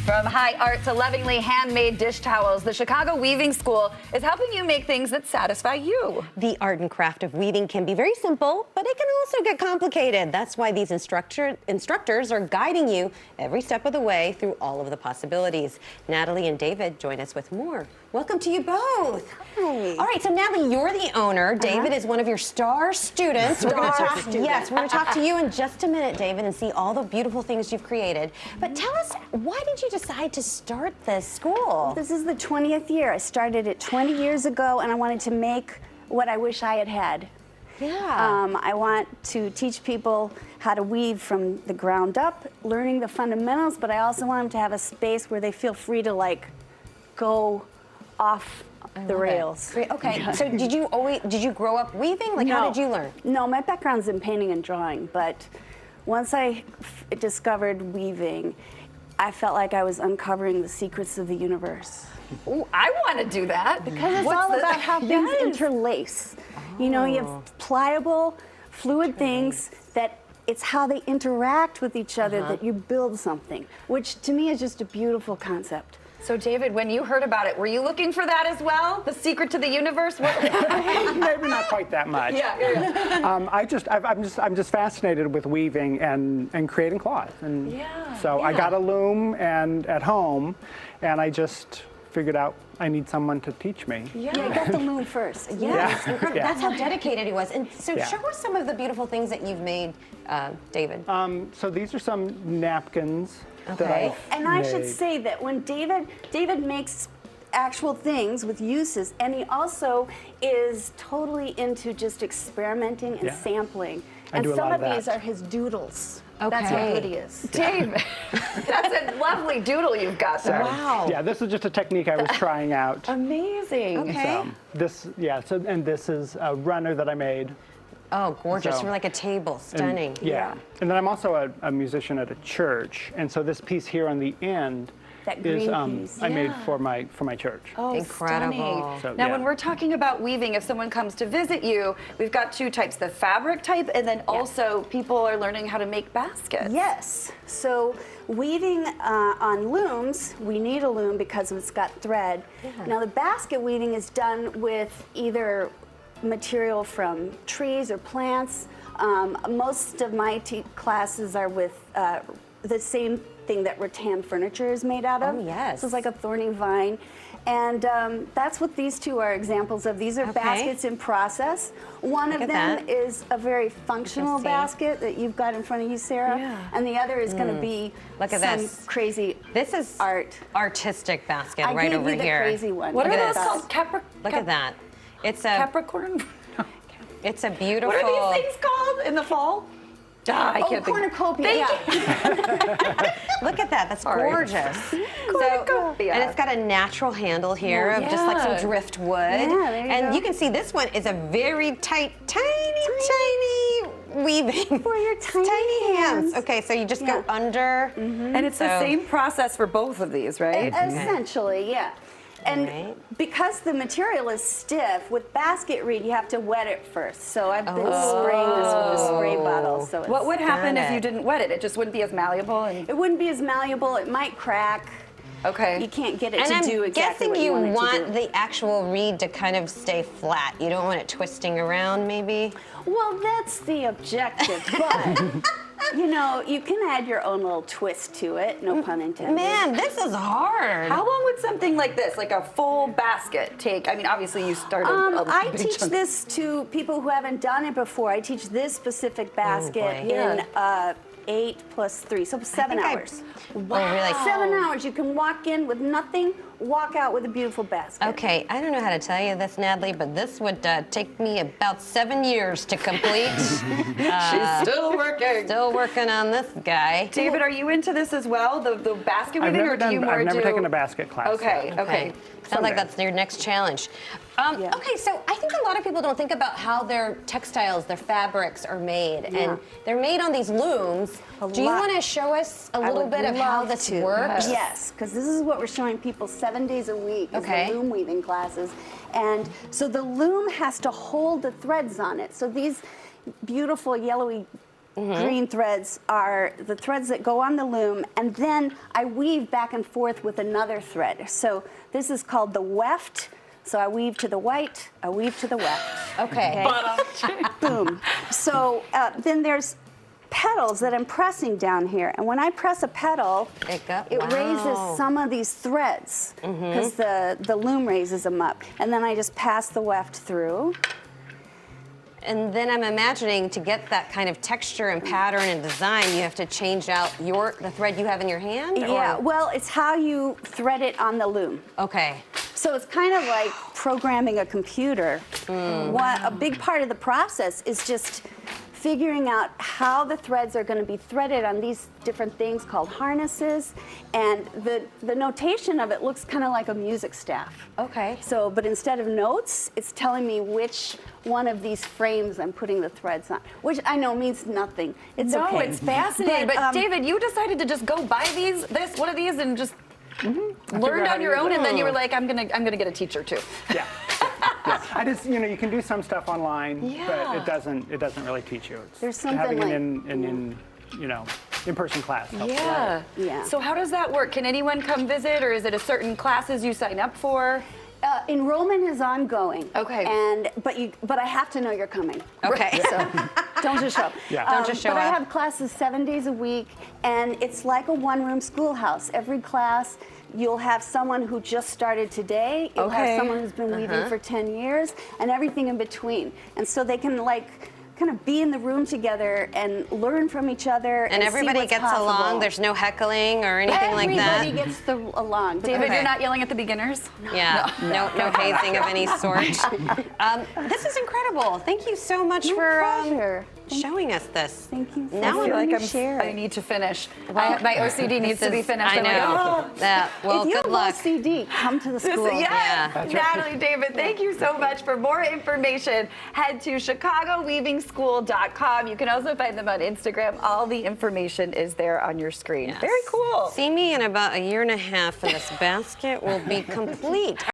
From high art to lovingly handmade dish towels, the Chicago Weaving School is helping you make things that satisfy you. The art and craft of weaving can be very simple, but it can also get complicated. That's why these instructors are guiding you every step of the way through all of the possibilities. Natalie and David join us with more. Welcome to you both. Hi. All right, so Natalie, you're the owner. David is one of your star students. We're going to talk. Yes, we're going to talk to you in just a minute, David, and see all the beautiful things you've created. But tell us, why did you decide to start this school? This is the 20th year. I started it 20 years ago, and I wanted to make what I wish I had had. Yeah. I want to teach people how to weave from the ground up, learning the fundamentals, but I also want them to have a space where they feel free to, like, go off the rails. Great. Okay, so did you grow up weaving? Like, how did you learn? No, my background's in painting and drawing, but once I discovered weaving, I felt like I was uncovering the secrets of the universe. Ooh, I want to do that. Because it's all about how things interlace. You know, you have pliable, fluid things that it's how they interact with each other that you build something, which to me is just a beautiful concept. So, David, when you heard about it, were you looking for that as well? The secret to the universe? Maybe not quite that much. I'm just fascinated with weaving and creating cloth, and so I got a loom at home, and I just figured out I need someone to teach me. Yeah, I got the loom first. Yes, incredible. That's how dedicated he was. And so show us some of the beautiful things that you've made, David. So these are some napkins. Okay. And I should say that when David makes actual things with uses, and he also is totally into just experimenting and sampling. And some of these are his doodles. Okay. That's how good he is. Dave, that's a lovely doodle you've got there. Wow. Yeah, this is just a technique I was trying out. Amazing. Okay. So this is a runner that I made. Oh, gorgeous. So- You're like a table. Stunning. And then I'm also a musician at a church, and so this piece here on the end That is green piece. I made for my church. Oh, Incredible. stunning. So, Now, yeah. when we're talking about weaving, if someone comes to visit you, we've got two types, the fabric type, and then also people are learning how to make baskets. Yes. So weaving on looms, we need a loom because it's got thread. Now the basket weaving is done with either material from trees or plants. Most of my classes are with the same thing that rattan furniture is made out of. Oh, yes. So it's like a thorny vine. And that's what these two are examples of. These are baskets in process. One of them is a very functional basket that you've got in front of you, Sarah. And the other is going to be some crazy This is artistic basket I right gave over you the here. crazy one. What Look are at those this. called? Look at that. It's a Capricorn? It's a beautiful. What are these things called in the fall? I can't think. Cornucopia. Look at that. That's gorgeous. Cornucopia. And it's got a natural handle here of just like some driftwood. there you and go. you can see this one is a very tight, tiny weaving. For your tiny hands. Okay, so you just go under. And it's the same process for both of these, right? Essentially, yeah. And because the material is stiff, with basket reed, you have to wet it first. So I've been spraying this with a spray bottle. So What would happen if it. you didn't wet it? It just wouldn't be as malleable? And it wouldn't be as malleable. It might crack. okay. You can't get it And to I'm do exactly guessing what you want it to do. want the actual reed to kind of stay flat. You don't want it twisting around, maybe? Well, that's the objective, but you know, you can add your own little twist to it, no pun intended. Man, this is hard. How long would something like this, like a full basket, take? I mean, obviously you started I big teach chunk. this to people who haven't done it before. I teach this specific basket boy. in 8 plus 3, so 7 hours. Wow. Really? 7 hours. You can walk in with nothing, walk out with a beautiful basket. Okay, I don't know how to tell you this, Natalie, but this would take me about 7 years to complete. She's still working. Still working on this guy. David, are you into this as well, the basket weaving, or do you more I've never do? taken a basket class. Okay. Sounds like that's your next challenge. Okay, so I think a lot of people don't think about how their textiles, their fabrics are made, and they're made on these looms. Do you want to show us a little bit of how this works? Yes, because this is what we're showing people 7 days a week is Okay. the loom weaving classes. And so the loom has to hold the threads on it. So these beautiful yellowy green threads are the threads that go on the loom, and then I weave back and forth with another thread. So this is called the weft. So I weave to the white, I weave to the weft. Okay. Boom. So then there's petals that I'm pressing down here, and when I press a petal, it raises some of these threads because the loom raises them up, and then I just pass the weft through. And then I'm imagining to get that kind of texture and pattern and design, you have to change out the thread you have in your hand? Yeah, or? well, it's how you thread it on the loom. Okay. So it's kind of like programming a computer. A big part of the process is just figuring out how the threads are going to be threaded on these different things called harnesses, and the notation of it looks kind of like a music staff. Okay. So, but instead of notes, it's telling me which one of these frames I'm putting the threads on, which I know means nothing. It's no, okay. it's fascinating. But David, you decided to just go buy one of these, and just learned on your own, and then you were like, I'm gonna get a teacher too. Yeah. Yeah. I just, you can do some stuff online, but it doesn't really teach you. There's something having like an in-person class helps. Yeah. So how does that work? Can anyone come visit, or is it a certain classes you sign up for? Enrollment is ongoing. Okay. But I have to know you're coming. Okay. So don't just show up. Yeah. Don't just show but up. I have classes 7 days a week, and it's like a one-room schoolhouse. Every class, you'll have someone who just started today. You'll have someone who's been weaving for 10 years, and everything in between. And so they can kind of be in the room together and learn from each other. And everybody see what's gets possible. along. There's no heckling or anything like that. Everybody gets along. David, Okay. you're not yelling at the beginners? Yeah, no hazing of any sort. This is incredible. Thank you so much for pleasure. showing us this. Thank you. Now I feel I'm like share I need to finish. My OCD needs to be finished. I I'm like, know. oh. Well, if you good have luck. OCD, come to the school. Yes, Yeah. Natalie, David, thank you so much. For more information, head to chicagoweavingschool.com. You can also find them on Instagram. All the information is there on your screen. Yes. Very cool. See me in about 1.5 years, and this basket will be complete.